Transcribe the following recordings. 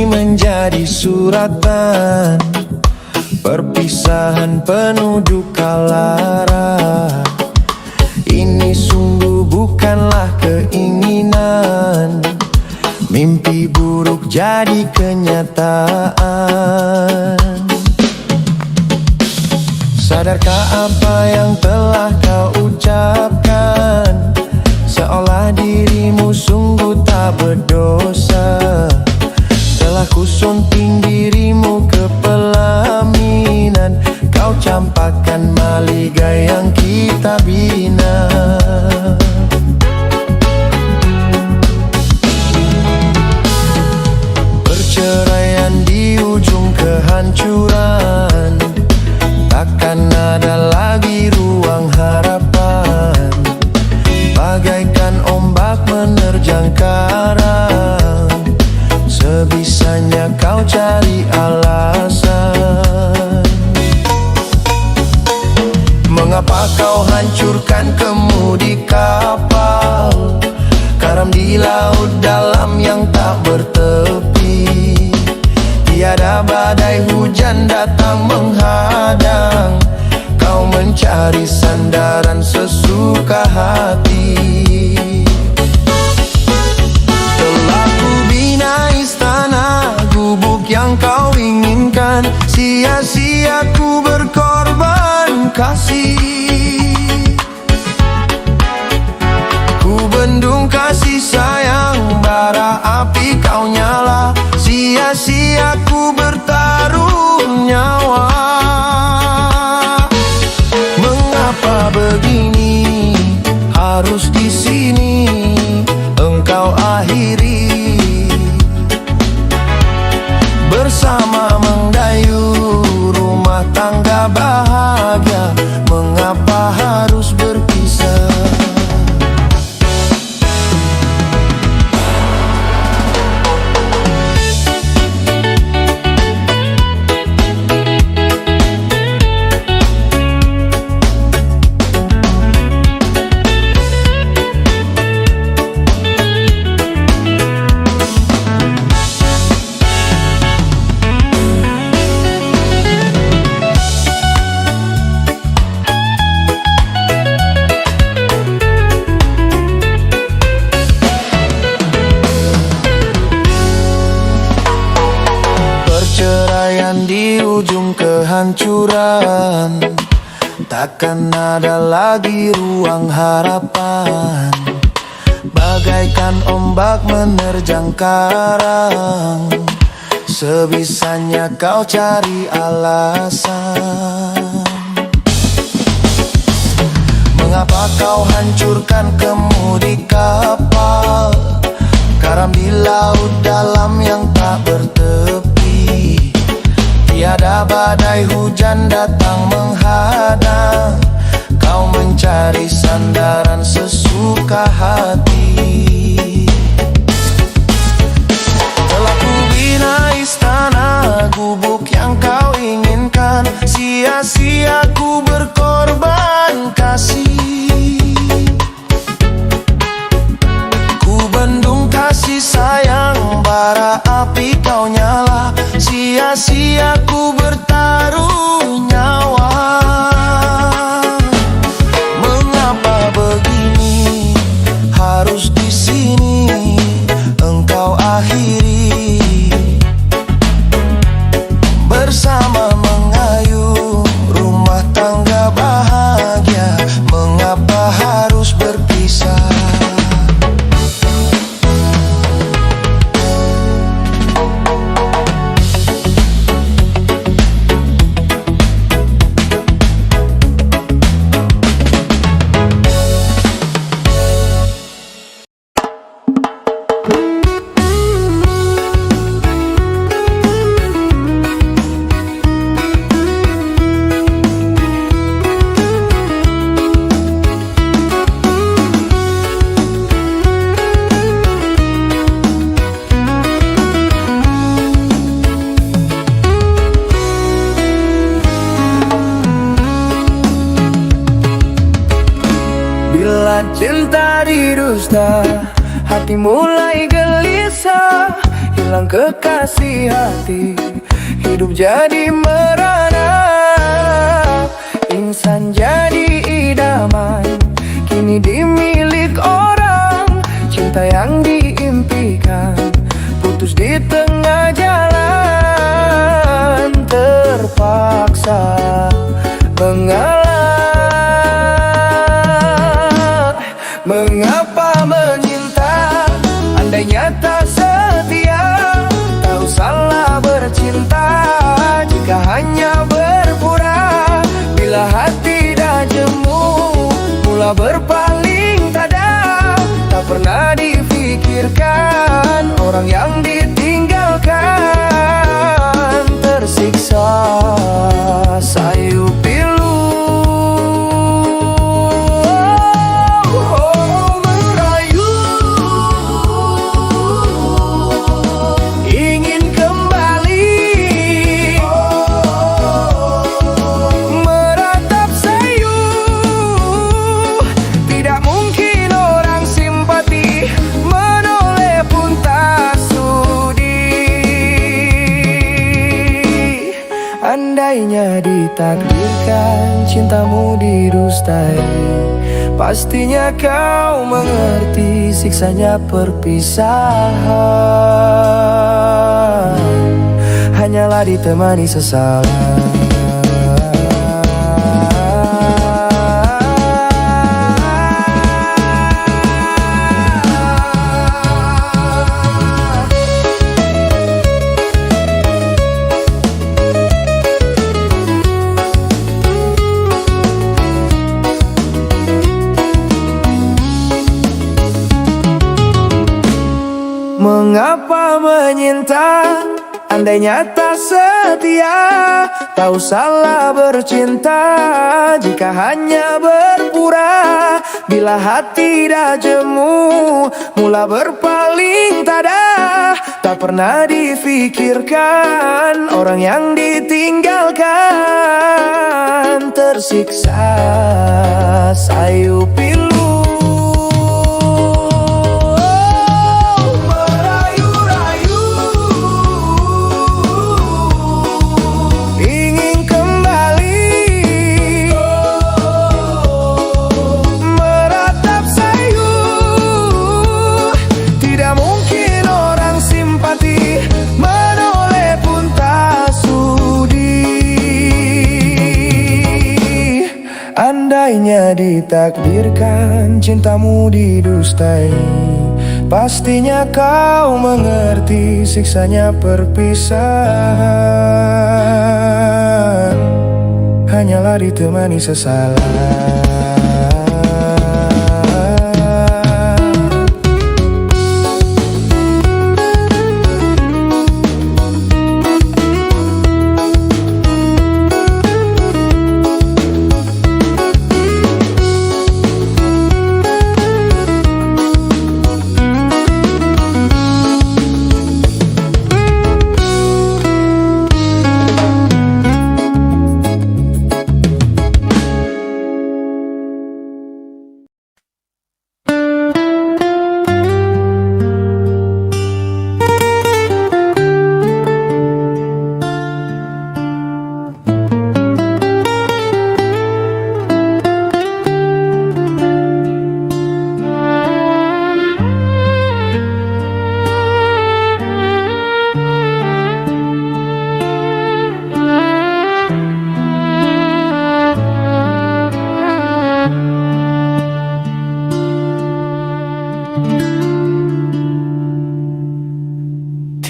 ini menjadi suratan, perpisahan penuh duka lara. Ini sungguh bukanlah keinginan, mimpi buruk jadi kenyataan. Sadarkah apa yang telah kau ucapkan? Seolah dirimu sungguh tak berdosa. Telah kusunting dirimu ke pelaminan, kau campakkan maligai yang kita bina. Perceraian di ujung kehancuran, takkan ada lagi ruang harapan. Bagaikan ombak menerjang karang, sebisanya kau cari alasan. Mengapa kau hancurkan kemudi kapal, karam di laut dalam yang tak bertepi. Tiada badai hujan datang menghadang, kau mencari sandaran sesuka hati. Telah ku bina istana gubuk yang kau inginkan, sia-sia ku berkorban kasih. Ku bendung kasih sayang, bara api kau nyala, sia-sia ku bertaruh nyawa. Mengapa begini, harus di sini engkau akhiri. Bersama mendayu rumah tangga bahagia, mengapa harus berpisah? Perceraian di ujung kehancuran, takkan ada lagi ruang harapan. Bagaikan ombak menerjang karang, sebisanya kau cari alasan. Mengapa kau hancurkan kemudi kapal, karam di laut dalam yang tak bertepi. Tiada badai hujan datang menghadang, kau mencari sandaran sesuka hati. Telah ku bina istana gubuk yang kau inginkan, sia-sia ku berkorban kasih. Ku bendung kasih sayang, bara api kau nyala, sia-sia ku bertaruh nyawa. Mengapa begini, harus di sini engkau akhiri. Bersama mengayuh rumah tangga bahagia, mengapa harus berpisah? Cinta didusta, hati mulai gelisah, hilang kekasih hati, hidup jadi merana. Insan jadi idaman, kini dimilik orang. Cinta yang diimpikan putus di tengah jalan, terpaksa mengalah. Mengapa menyinta, andainya tak setia? Tahu salah bercinta jika hanya berpura. Bila hati dah jemu, mula berpaling tada. Tak pernah difikirkan orang yang ditinggalkan. Tersiksa sayu pilu, merayu, ingin kembali, meratap sayu. Tidak mungkin orang simpati, menoleh pun tak sudi. Andainya ditakdirkan cintamu didustai, pastinya kau mengerti siksanya perpisahan. Hanyalah ditemani sesalan. Mengapa menyinta, andainya tak setia? Tahu salah bercinta jika hanya berpura. Bila hati dah jemu, mula berpaling tada. Tak pernah difikirkan orang yang ditinggalkan. Tersiksa sayu pilu, andainya ditakdirkan cintamu didustai, pastinya kau mengerti siksanya perpisahan. Hanyalah ditemani sesalan.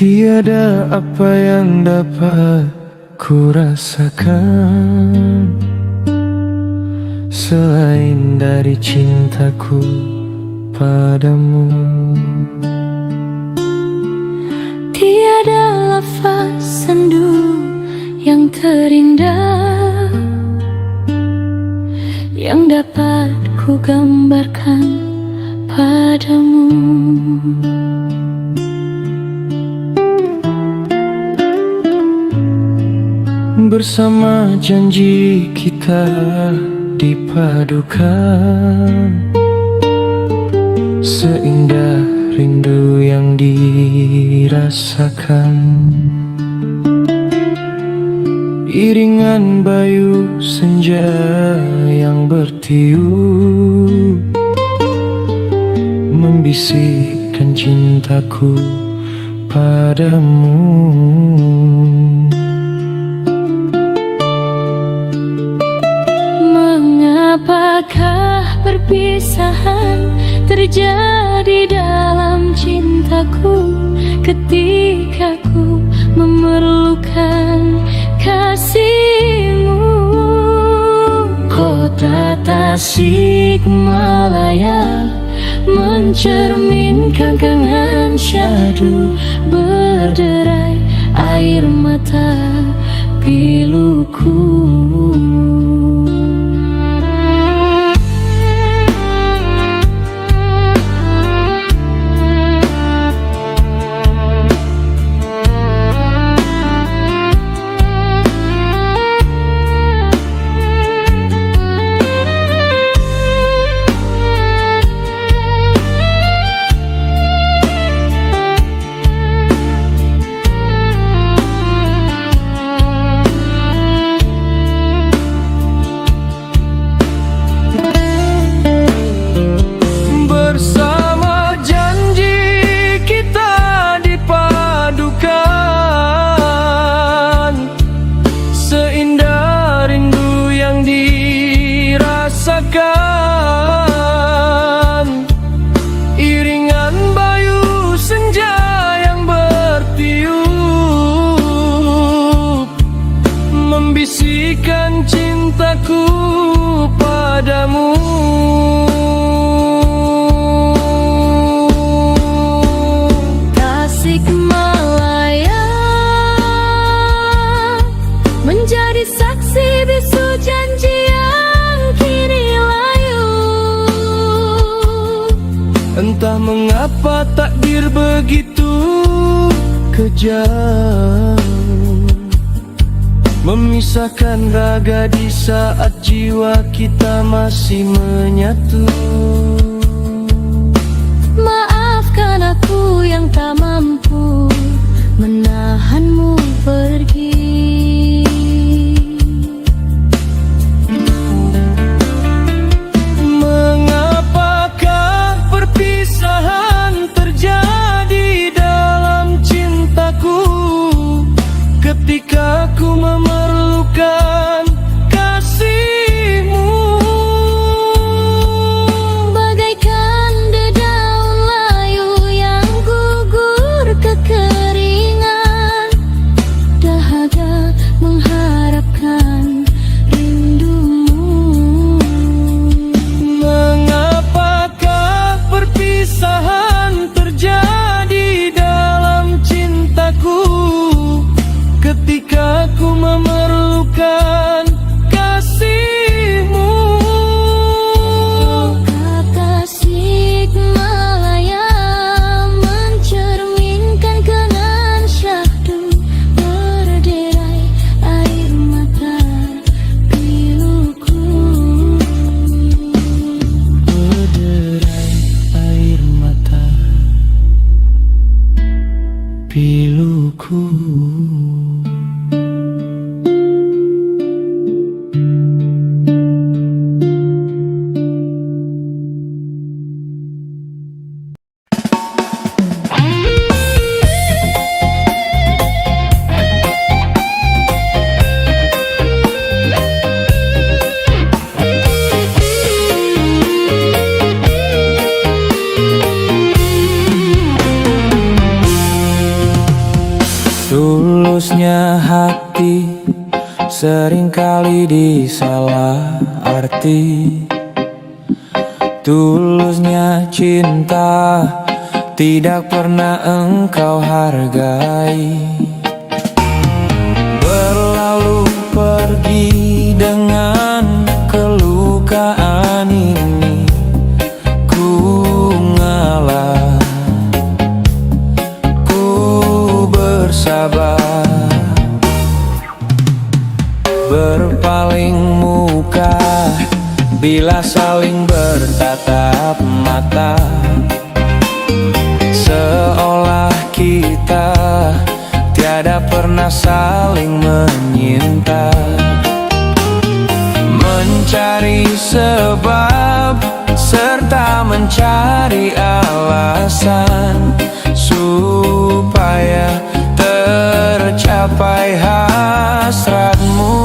Tiada apa yang dapat ku rasakan selain dari cintaku padamu. Tiada lafaz sendu yang terindah yang dapat ku gambarkan padamu. Bersama janji kita dipadukan, seindah rindu yang dirasakan. Iringan bayu senja yang bertiup membisikkan cintaku padamu. Mengapakah perpisahan terjadi dalam cintaku ketika ku memerlukan kasihmu? Kota Tasikmalaya mencerminkan kenangan syahdu, berderai air mata piluku. Iringan bayu senja yang bertiup membisikkan cintaku padamu. Tasikmalaya menjadi saksi bisu janji yang kini layu. Entah mengapa takdir begitu kejam, memisahkan raga di saat jiwa kita masih menyatu. Maafkan aku yang tak mampu menahanmu pergi. Mengapakah perpisahan terjadi dalam cintaku ketika ku memerlukan kasihmu? Bagaikan dedaun layu yang gugur kekeringan, dahaga mengharapkan rindumu. Mengapakah perpisahan terjadi dalam cintaku ketika ku memerlukan kasihmu? Kota Tasikmalaya mencerminkan kenangan syahdu, berderai air mata piluku. Berderai air mata piluku. Tulusnya hati seringkali disalah arti. Tulusnya cinta tidak pernah engkau hargai. Berlalu pergi dengan kelukaan ini, ku ngalah, ku bersabar, berpaling muka bila saling bertatap mata. seolah kita tiada pernah saling menyinta. Mencari sebab serta mencari alasan supaya tercapai hasratmu.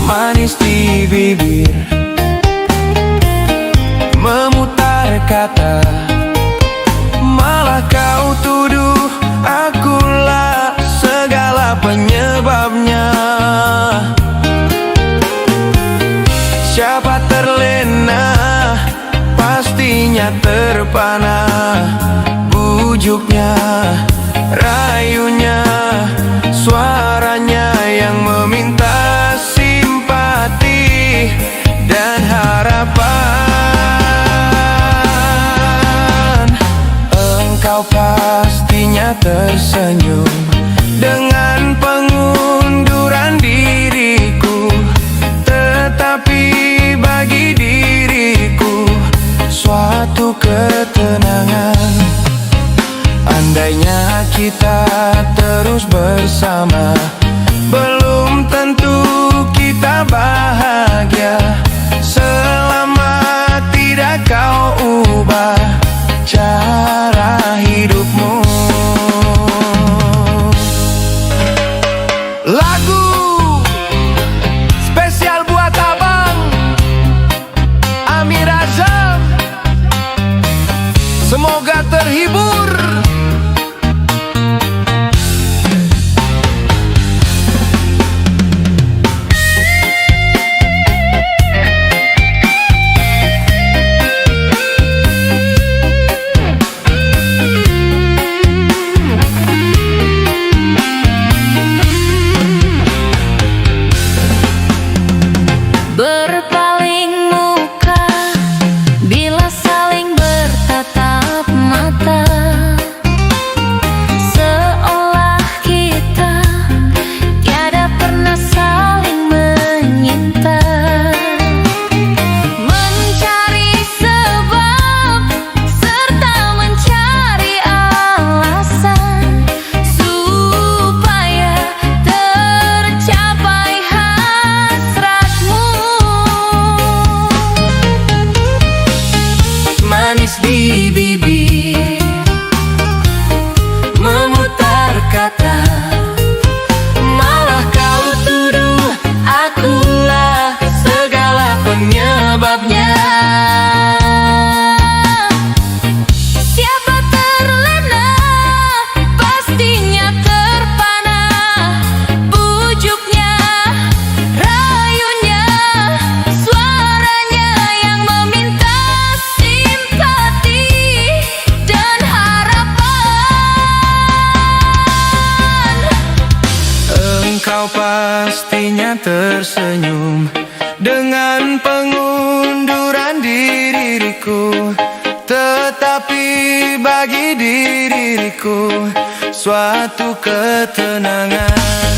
Manis di bibir, memutar kata, malah kau tuduh akulah segala penyebabnya. Siapa terlena, pastinya terpana. Bujuknya, rayunya, suaranya yang meminta simpati dan harapan. Engkau pastinya tersenyum dengan pengunduran diriku, tetapi bagi diriku suatu ketenangan. Andainya kita terus bersama, belum tentu kita bahagia selama tidak kau ubah cara hidupmu. Lagu spesial buat abang Amir Azam, semoga terhibur. Berpaling muka bila saling bertatap mata, seolah kita tiada pernah saling menyinta. Mencari sebab serta mencari alasan supaya tercapai hasratmu. Manis di bibir, memutar kata, malah kau tuduh akulah segala penyebabnya. Siapa terlena, pastinya terpana. Bujuknya, rayunya, suaranya yang meminta simpati dan harapan. Engkau pastinya tersenyum dengan pengunduran diriku, tetapi bagi diriku suatu ketenangan.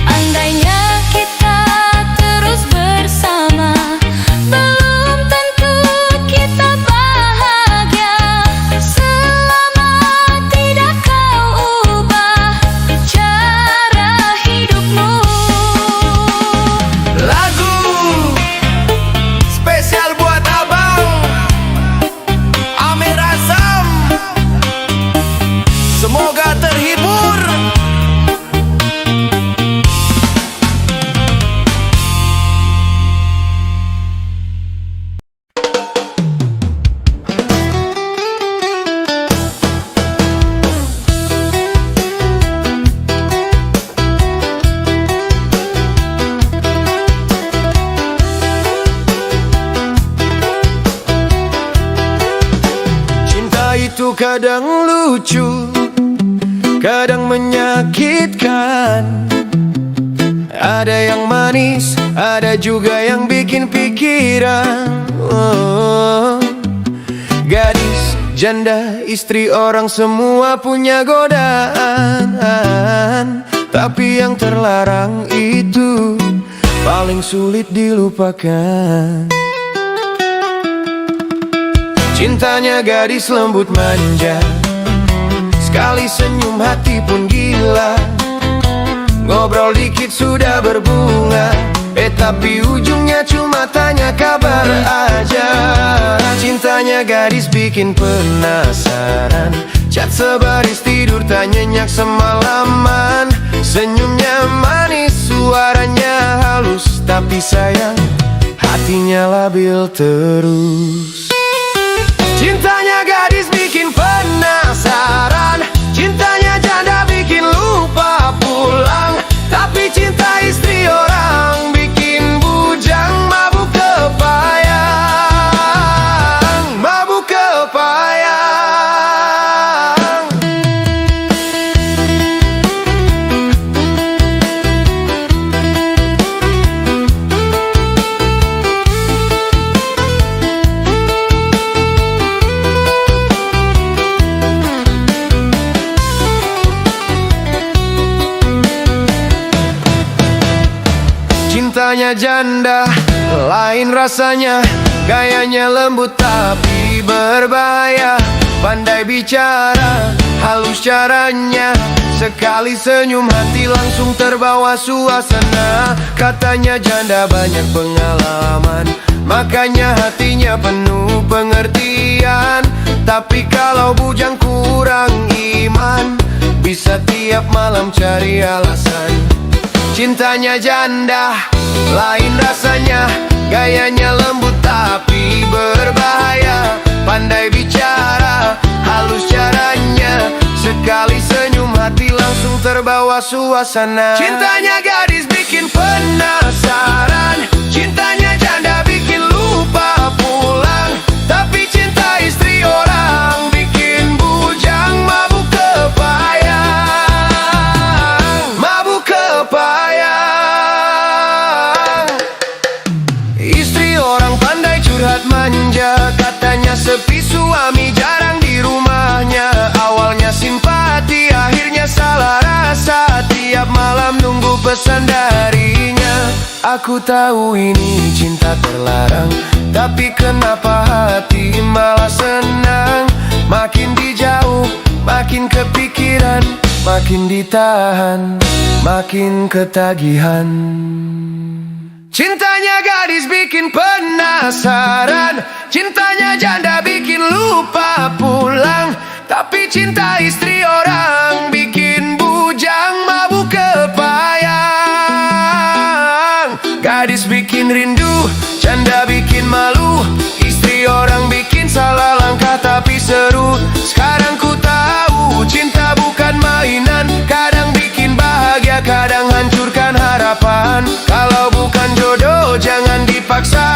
Andainya kita terus bersama, belum tentu kita bahagia selama tidak kau ubah cara hidupmu. Lagu spesial buat abang Amir Azam, semoga terhibur. Cinta itu kadang lucu, kadang menyakitkan. Ada yang manis, ada juga yang bikin pikiran. Gadis, janda, istri orang semua punya godaan. Tapi yang terlarang itu paling sulit dilupakan. Cintanya gadis lembut manja, sekali senyum hati pun gila. Ngobrol dikit sudah berbunga, tapi ujungnya cuma tanya kabar aja. Cintanya gadis bikin penasaran, chat sebaris tidur tak nyenyak semalaman. Senyumnya manis, suaranya halus, tapi sayang hatinya labil terus. Cintanya gadis bikin penasaran, cintanya janda bikin lupa pulang. Tapi cinta istri orang bikin bujang, mabuk kepayang, mabuk kepayang. Cintanya janda, lain rasanya, gayanya lembut tapi berbahaya. Pandai bicara, halus caranya, sekali senyum hati langsung terbawa suasana. Katanya janda banyak pengalaman, makanya hatinya penuh pengertian. Tapi kalau bujang kurang iman, bisa tiap malam cari alasan. Cintanya janda, lain rasanya, gayanya lembut tapi berbahaya. Pandai bicara, halus caranya, sekali senyum hati langsung terbawa suasana. Cintanya gadis bikin penasaran, cintanya janda bikin lupa pulang. Tapi cinta istri orang bikin bujang, mabuk kepayang, mabuk kepayang. Istri orang pandai curhat manja, katanya sepi suami jarang di rumahnya. Awalnya simpati, akhirnya salah rasa, tiap malam nunggu pesan darinya. Aku tahu ini cinta terlarang, tapi kenapa hati malah senang. Makin dijauh, makin kepikiran, makin ditahan, makin ketagihan. Cintanya gadis bikin penasaran, cintanya janda bikin lupa pulang. Tapi cinta istri orang bikin bujang, mabuk kepayang. Gadis bikin rindu, janda bikin malu, istri orang bikin salah langkah tapi seru. Sekarang ku tahu cinta bukan mainan, kadang bikin bahagia, kadang hancurkan harapan. Kalau bukan jodoh jangan dipaksa.